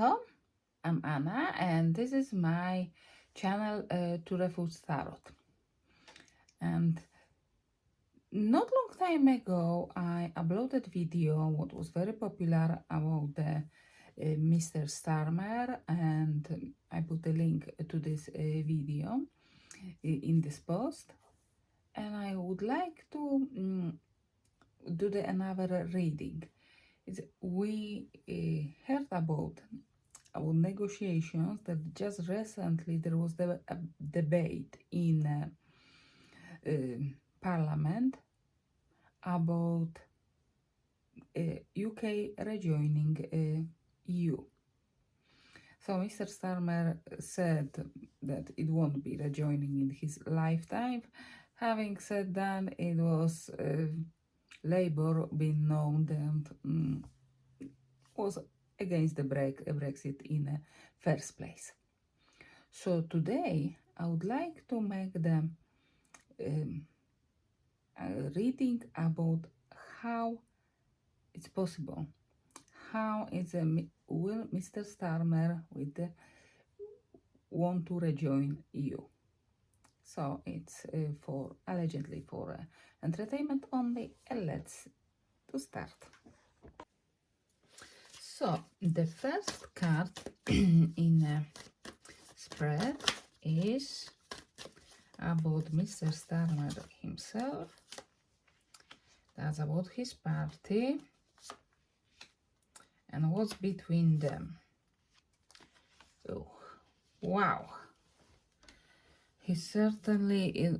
Hello, I'm Anna, and this is my channel to Refuse Tarot. And not long time ago, I uploaded video what was very popular about the Mr. Starmer, and I put a link to this video in this post. And I would like to do another reading. We heard about negotiations that just recently there was a debate in Parliament about UK rejoining EU. So Mr. Starmer said that it won't be rejoining in his lifetime. Having said that, it was Labour being known and was against the Brexit in the first place. So today I would like to make the reading about how it's possible. How is will Mr. Starmer with the want to rejoin EU? So it's for allegedly for entertainment only. And let's to start. So the first card in spread is about Mr. Starmer himself. That's about his party and what's between them. Oh, wow. He certainly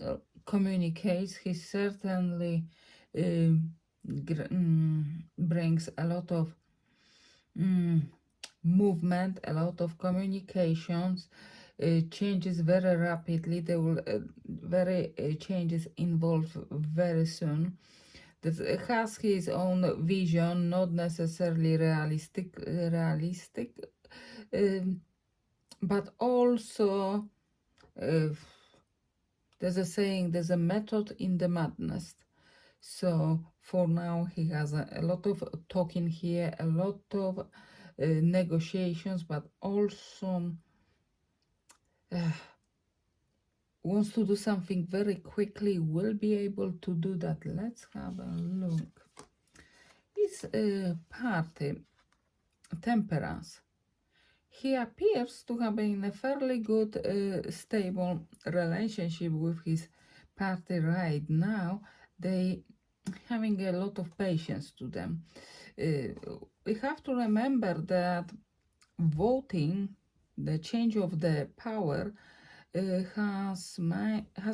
communicates, he certainly brings a lot of movement, a lot of communications, changes very rapidly. There will very changes involve very soon. That has his own vision, not necessarily realistic, but also there's a saying, there's a method in the madness. So for now he has a lot of talking here, a lot of negotiations, but also wants to do something very quickly, will be able to do that. Let's have a look. His party, Temperance. He appears to have been a fairly good, stable relationship with his party right now. They having a lot of patience to them. We have to remember that voting, the change of the power, has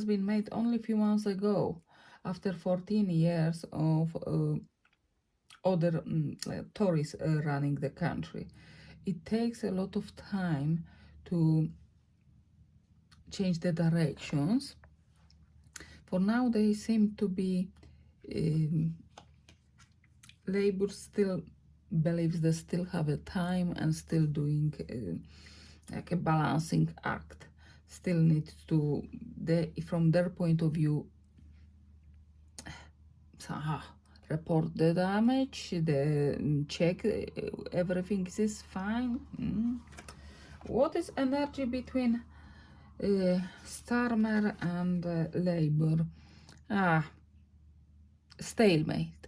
been made only a few months ago, after 14 years of other Tories running the country. It takes a lot of time to change the directions. For now, they seem to be Labour still believes they still have a time and still doing like a balancing act. Still need to, from their point of view, report the damage, check everything is fine. What is energy between Starmer and Labour? Stalemate.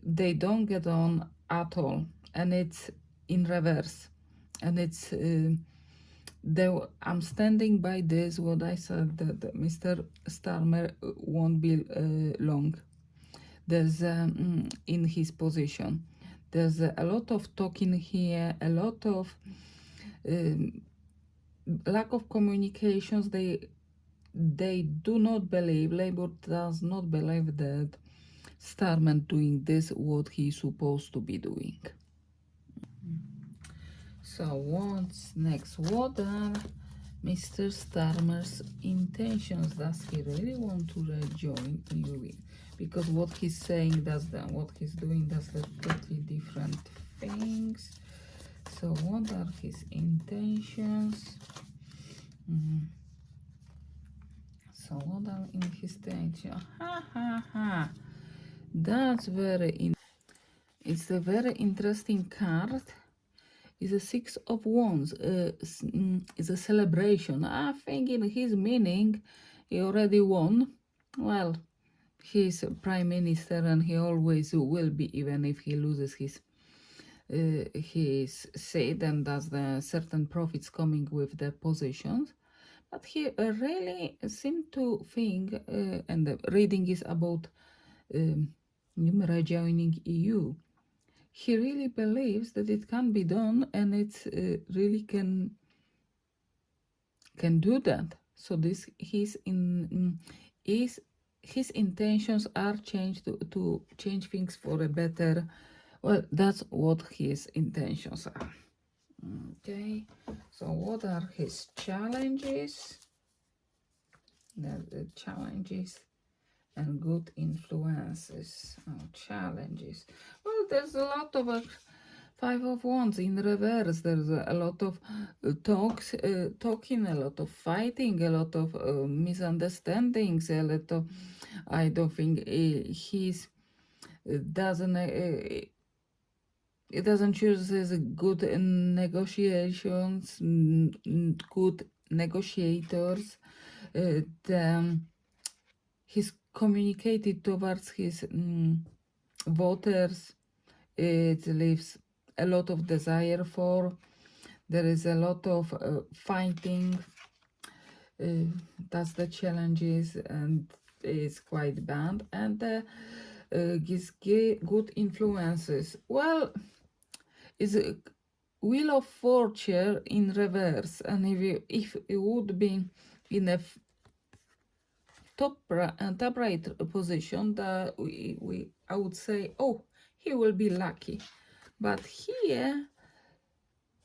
They don't get on at all, and it's in reverse, and it's I'm standing by this, what I said, that Mr. Starmer won't be long. There's in his position. There's a lot of talking here, a lot of lack of communications. They do not believe, Labour does not believe that Starmer doing this what he's supposed to be doing. So what's next? What are Mr. Starmer's intentions? Does he really want to rejoin EU? Because what he's saying what he's doing does totally different things. So what are his intentions? So what are in his intentions? That's it's a very interesting card. is a Six of Wands. Is a celebration. I think in his meaning, he already won. Well, he's prime minister and he always will be, even if he loses his seat, and does the certain profits coming with the positions. But he really seemed to think, and the reading is about um, rejoining EU. He really believes that it can be done, and it really can do that. So this is his intentions are changed to change things for a better. Well, that's what his intentions are. Okay, so what are his challenges? The challenges and good influences. Oh, challenges. Well, there's a lot of Five of Wands in reverse. There's a lot of talking, a lot of fighting, a lot of misunderstandings, a lot of. I don't think he's doesn't. It doesn't choose as good negotiations, good negotiators. The, he's communicated towards his voters. It leaves a lot of desire for. There is a lot of fighting. That's the challenges, and it's quite bad. And gives good influences. Well, is a Wheel of Fortune in reverse, and if it would be in a top right position, that I would say, oh, he will be lucky. But here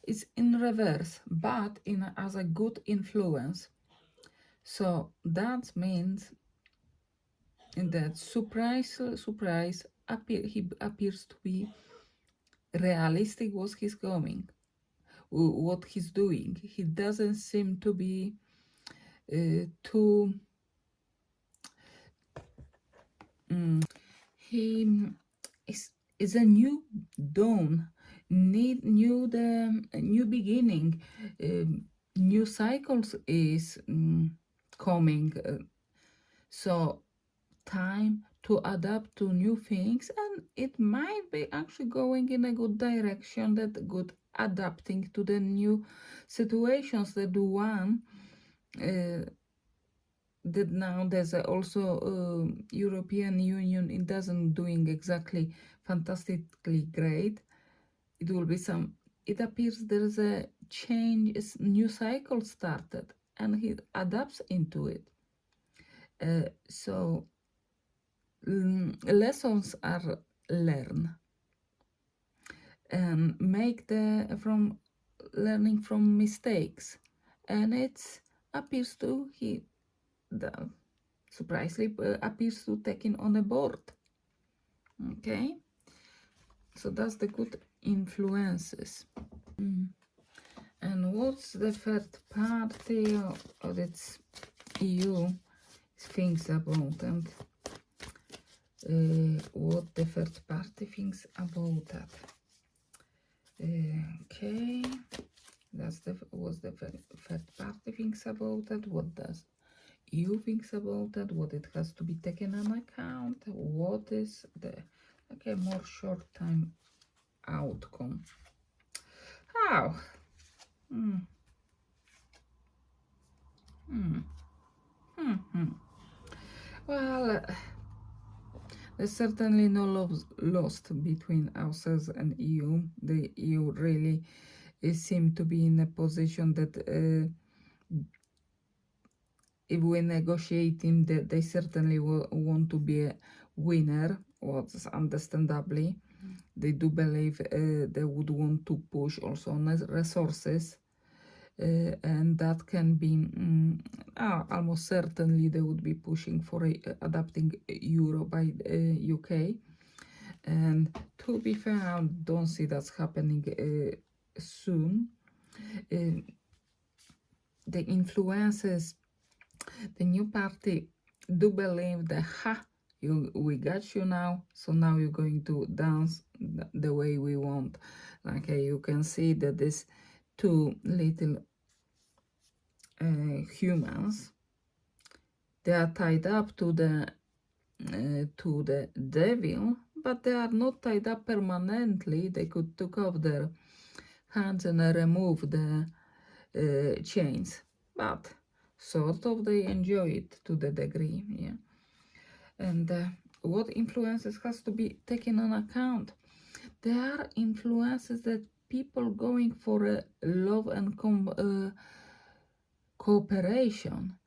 it's in reverse, but in as a good influence. So that means that surprise, he appears to be realistic what he's going, what he's doing. He doesn't seem to be too. He is a new dawn, new beginning, new cycles is coming. So time to adapt to new things, and it might be actually going in a good direction, that good adapting to the new situations. That one that now there's also European Union, it doesn't doing exactly fantastically great. It will be some, it appears there's a change, a new cycle started, and he adapts into it. So lessons are learned, and make the from learning from mistakes, and it appears to the surprisingly appears to taking on a board. Okay, so that's the good influences. And what's the third party of its EU thinks about, and what the third party thinks about that? Okay, that's what the third party thinks about that. What does EU thinks about that? What it has to be taken on account? What is the more short time outcome? How? Well, there's certainly no love lost between ourselves and EU. The EU really seem to be in a position that if we're negotiating, that they certainly want to be a winner, what's understandably. They do believe they would want to push also on resources, and that can be almost certainly they would be pushing for adapting euro by UK. And to be fair, I don't see that's happening soon. The influences, the new party do believe that we got you now, so now you're going to dance the way we want. Like you can see that these two little humans, they are tied up to the devil, but they are not tied up permanently. They could take off their hands and remove the chains, but sort of they enjoy it to the degree, yeah. And what influences has to be taken on account? There are influences that people going for a love and cooperation.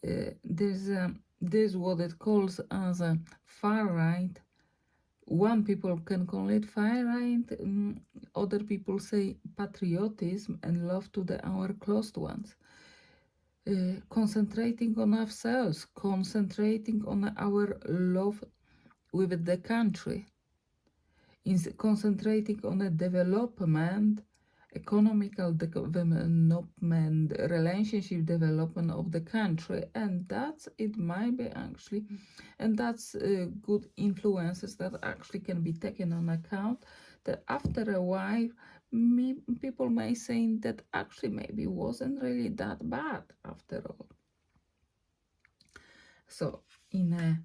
There's what it calls as a far right. One people can call it far right. Other people say patriotism and love to our close ones. Concentrating on ourselves, concentrating on our love with the country, concentrating on the development, economical development, relationship development of the country, and that's it might be actually, and that's good influences that actually can be taken on account. That after a while, people may say that actually maybe wasn't really that bad after all. So in a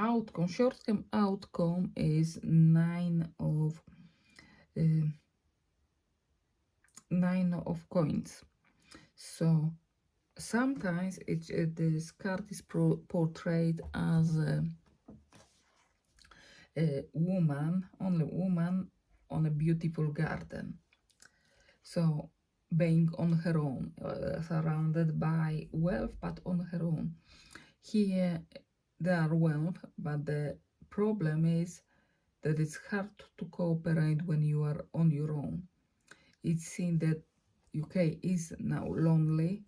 outcome, short-term outcome is nine of coins. So sometimes this card is portrayed as a woman, only woman on a beautiful garden. So being on her own, surrounded by wealth, but on her own. Here there are wealth, but the problem is that it's hard to cooperate when you are on your own. It's seen that UK is now lonely,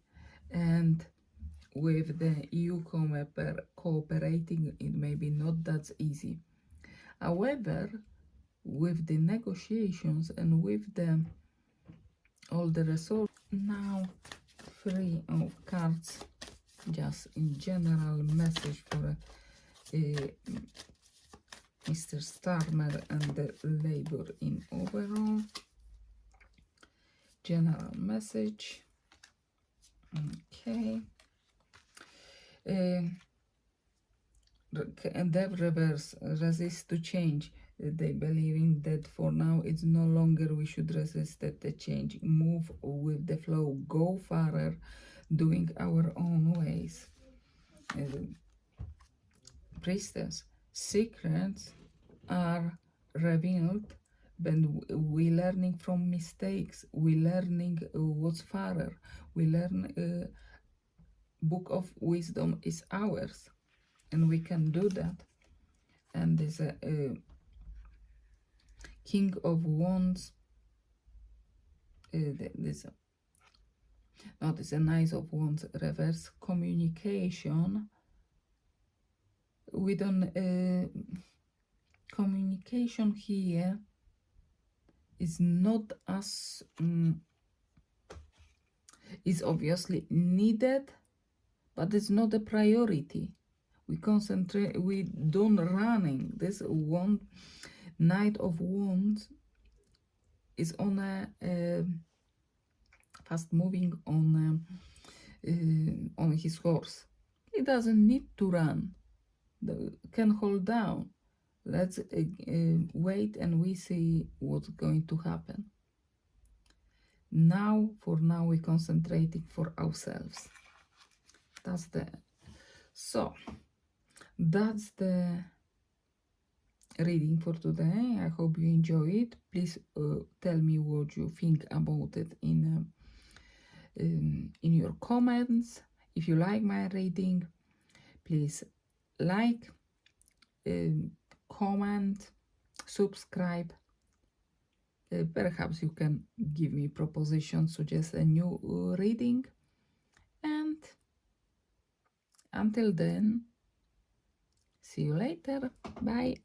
and with the EU cooperating, it may be not that easy. However, with the negotiations and with all the resources, now 3 of cards, just in general message for Mr. Starmer and the Labour in overall. General message. Okay. And the reverse, resist to change. They believing that for now it's no longer we should resist the change. Move with the flow. Go farther, doing our own ways. Priestess, secrets are revealed when we learning from mistakes. We learning what's farther. We learn. Book of wisdom is ours, and we can do that. And there's a King of Wands. There's a Knight of Wands reverse. Communication. We don't. Communication here is not as is obviously needed, but it's not a priority. We concentrate. We don't running. This one Knight of Wands is on a fast moving on his horse. He doesn't need to run. Can hold down. Let's wait and we see what's going to happen. Now, for now, we're concentrating for ourselves. That's the reading for today. I hope you enjoy it. Please tell me what you think about it in your comments. If you like my reading, please like, comment, subscribe. Perhaps you can give me propositions, suggest a new reading. And until then, see you later. Bye.